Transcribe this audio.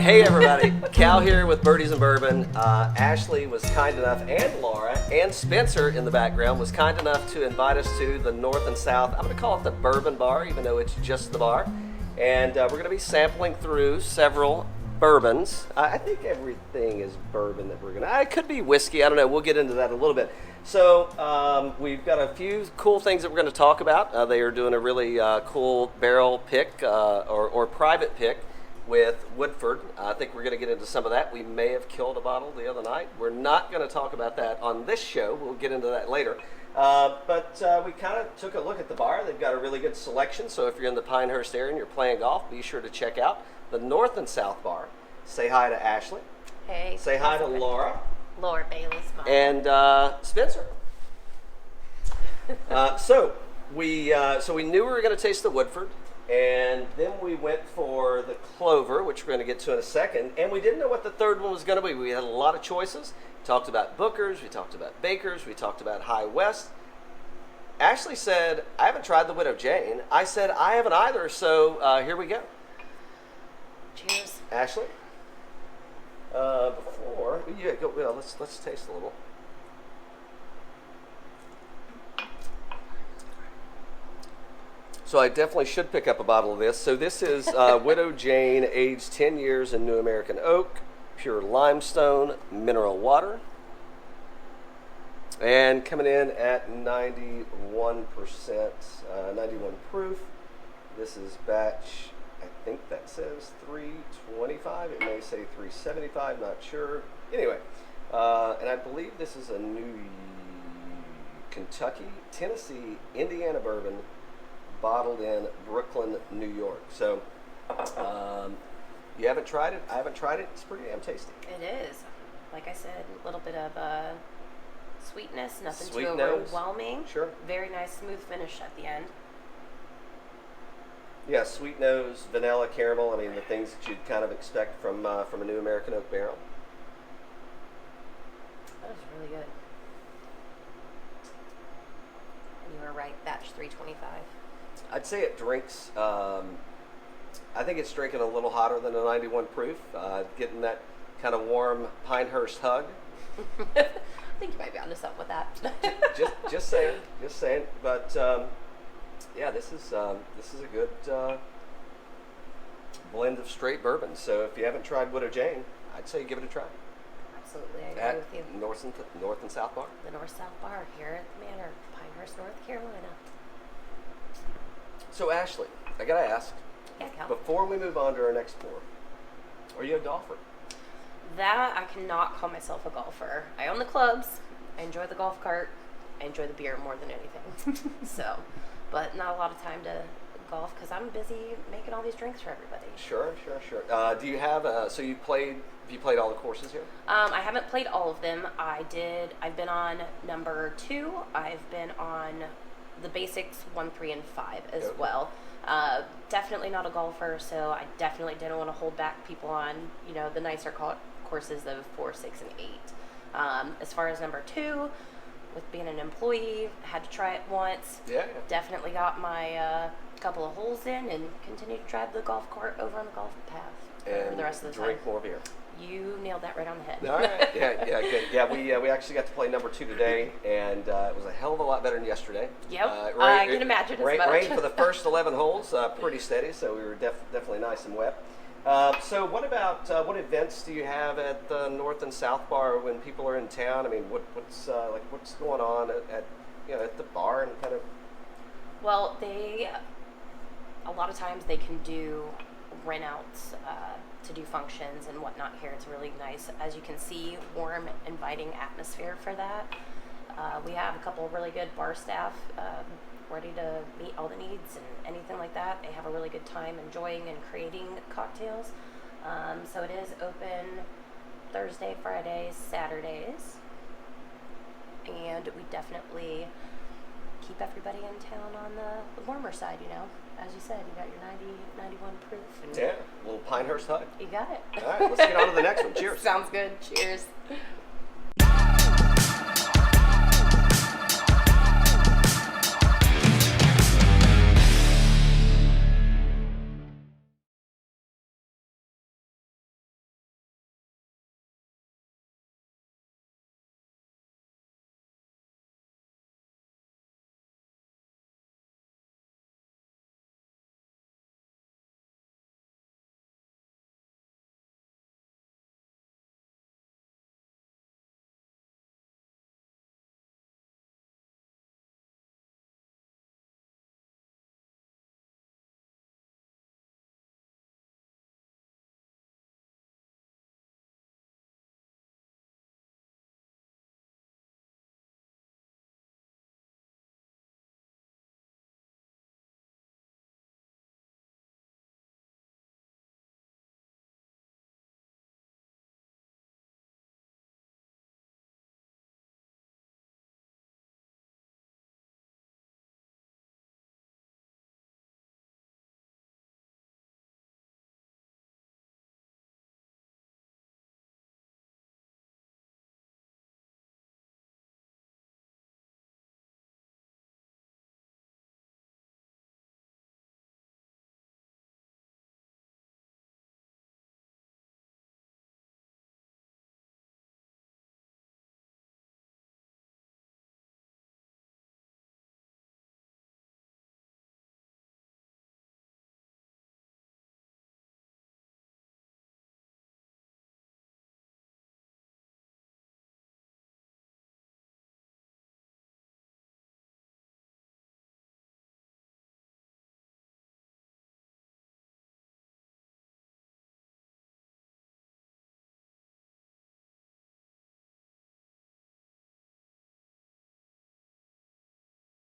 Hey everybody, Cal here with Birdies and Bourbon. Ashley was kind enough, and Laura, and Spencer in the background was kind enough to invite us to the North and South. I'm going to call it the Bourbon Bar, even though it's just the bar. And we're going to be sampling through several bourbons. I think everything is bourbon that we're going to... It could be whiskey, I don't know. We'll get into that a little bit. So we've got a few cool things that we're going to talk about. They are doing a really cool barrel pick or private pick with Woodford. I think we're going to get into some of that. We may have killed a bottle the other night. We're not going to talk about that on this show. We'll get into that later. But we kind of took a look at the bar. They've got a really good selection. So if you're in the Pinehurst area and you're playing golf, be sure to check out the North and South Bar. Say hi to Ashley. Hey. Say hi to Laura. Laura Bailey's mom. And Spencer. So we knew we were going to taste the Woodford. And then we went for the Clover, which we're going to get to in a second. And we didn't know what the third one was going to be. We had a lot of choices. We talked about Booker's. We talked about Baker's. We talked about High West. Ashley said, I haven't tried the Widow Jane. I said, I haven't either. So here we go. Cheers. Ashley? Let's taste a little. So I definitely should pick up a bottle of this. So this is Widow Jane, aged 10 years in New American Oak, pure limestone, mineral water. And coming in at 91%, 91 proof. This is batch, I think that says 325. It may say 375, not sure. Anyway, and I believe this is a New Kentucky, Tennessee, Indiana bourbon, bottled in Brooklyn, New York. So, you haven't tried it? I haven't tried it. It's pretty damn tasty. It is. Like I said, a little bit of sweetness, nothing Sweet too nose. overwhelming. Sure. Very nice, smooth finish at the end. Yeah, sweet nose, vanilla, caramel. I mean, the things that you'd kind of expect from a New American Oak barrel. That is really good. And you were right, batch 325. I'd say it drinks, I think it's drinking a little hotter than a 91 proof, getting that kind of warm Pinehurst hug. I think you might be onto something with that. just saying. But yeah, this is a good blend of straight bourbon. So if you haven't tried Widow Jane, I'd say give it a try. Absolutely, I agree At with you. North and South Bar. The North-South Bar here at the Manor, Pinehurst, North Carolina. So Ashley, I gotta ask, Yeah, Cal. before we move on to our next pour, are you a golfer? That I cannot call myself a golfer. I own the clubs. I enjoy the golf cart. I enjoy the beer more than anything. So, but not a lot of time to golf because I'm busy making all these drinks for everybody. Sure. Do you have have you played all the courses here? I haven't played all of them. I've been on number 2. I've been on the basics 1, 3, and 5 as Okay. well. Definitely not a golfer, so I definitely didn't want to hold back people on, the nicer courses of 4, 6, and 8. As far as number 2, with being an employee, had to try it once. Yeah. Definitely got my couple of holes in and continued to drive the golf cart over on the golf path for the rest of the drink time. more beer. You nailed that right on the head. All right. Yeah, good. Yeah, we actually got to play number 2 today, and it was a hell of a lot better than yesterday. Yep, I can imagine as much. Rained for the first 11 holes, pretty steady, so we were definitely nice and wet. So what about what events do you have at the North and South Bar when people are in town? I mean, what's going on at the bar and kind of? Well, a lot of times they can do rent outs to do functions and whatnot here. It's really nice. As you can see, warm, inviting atmosphere for that. We have a couple of really good bar staff ready to meet all the needs and anything like that. They have a really good time enjoying and creating cocktails. So it is open Thursday, Fridays, Saturdays. And we definitely keep everybody in town on the warmer side, As you said, you got your 91 proof. And yeah, a little Pinehurst hug. you got it. All right, let's get on to the next one. Cheers. Sounds good. Cheers.